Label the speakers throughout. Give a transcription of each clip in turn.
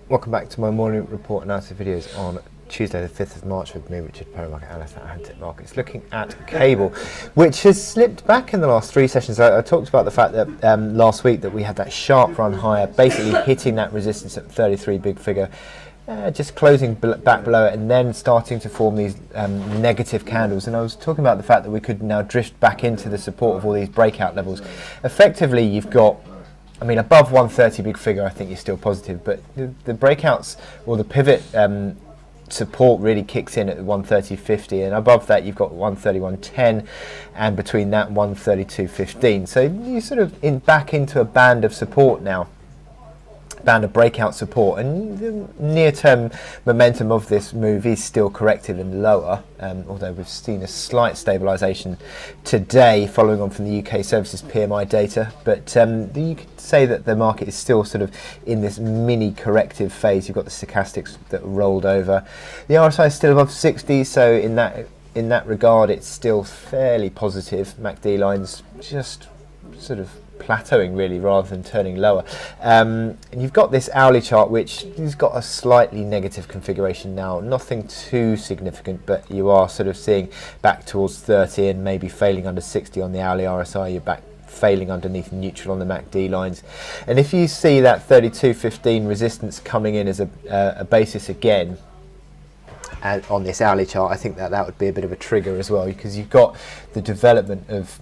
Speaker 1: Welcome back to my morning report analysis videos on Tuesday the 5th of March with me, Richard Perry, market analyst at Hantec Markets, looking at cable, which has slipped back in the last three sessions. I talked about the fact that last week that we had that sharp run higher, basically hitting that resistance at 33 big figure, just closing back below it and then starting to form these negative candles. And I was talking about the fact that we could now drift back into the support of all these breakout levels. Effectively, you've got, I mean, above 130 big figure, I think you're still positive, but the breakouts or the pivot support really kicks in at 130.50, and above that you've got 131.10, and between that 132.15. So you're sort of back into a band of support now. Band of breakout support, and the near-term momentum of this move is still corrective and lower, although we've seen a slight stabilisation today following on from the UK services PMI data, but you could say that the market is still sort of in this mini corrective phase. You've got the stochastics that rolled over. The RSI is still above 60, so in that regard it's still fairly positive. MACD lines just sort of plateauing really rather than turning lower, and you've got this hourly chart which has got a slightly negative configuration now, nothing too significant, but you are sort of seeing back towards 30 and maybe failing under 60 on the hourly RSI. You're back failing underneath neutral on the MACD lines, and if you see that 32.15 resistance coming in as a basis again on this hourly chart, I think that would be a bit of a trigger as well, because you've got the development of,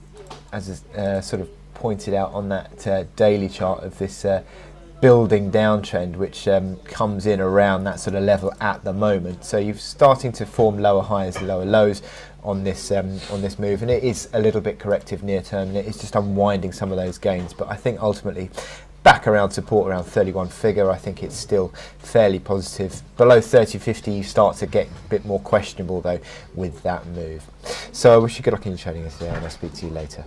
Speaker 1: as a sort of pointed out on that daily chart, of this building downtrend which comes in around that sort of level at the moment. So you're starting to form lower highs, lower lows on this move, and it is a little bit corrective near term, and it is just unwinding some of those gains. But I think ultimately back around support around 31 figure, I think it's still fairly positive. Below 30.50 you start to get a bit more questionable though with that move. So I wish you good luck in your trading today, and I'll speak to you later.